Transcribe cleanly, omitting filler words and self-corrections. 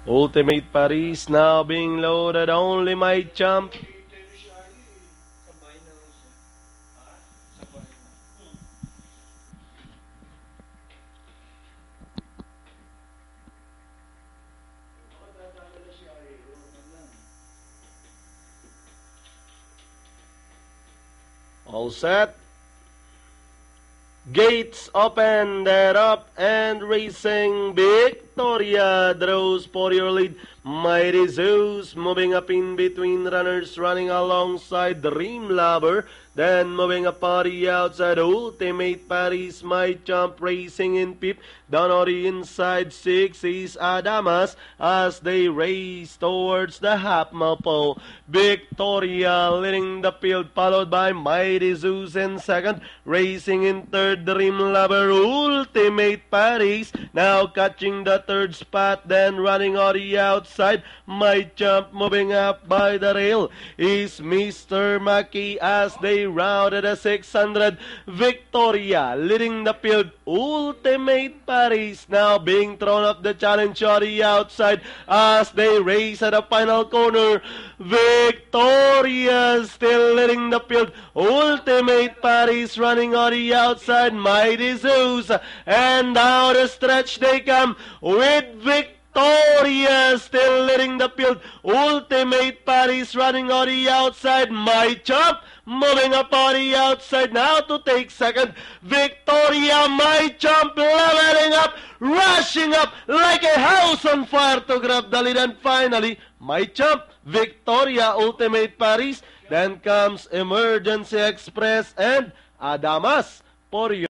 Ultimate Paris now being loaded. Only my champ. All set. Gates open, they're up and racing. Victoria draws for your lead. Mighty Zeus moving up in between runners, running alongside Dream Lover. Then moving up on the outside, Ultimate Paris, my champ racing in fifth. Down on the inside, 6 is Adamas as they race towards the half-mile pole. Victoria leading the field, followed by Mighty Zeus in second. Racing in third, Dream Lover, Ultimate Paris. Now catching the third spot, then running on the outside. My champ moving up by the rail is Mr. Maki as they rounded a 600. Victoria leading the field. Ultimate Paris now being thrown up the challenge on the outside as they race at the final corner. Victoria still leading the field. Ultimate Paris running on the outside. Mighty Zeus, and down the stretch they come with Victoria still leading the field. Ultimate Paris running on the outside. My champ moving up on the outside now to take second. Victoria, my champ, leveling up, rushing up like a house on fire to grab the lead. And finally, my champ, Victoria, Ultimate Paris. Then comes Emergency Express and Adamas for you.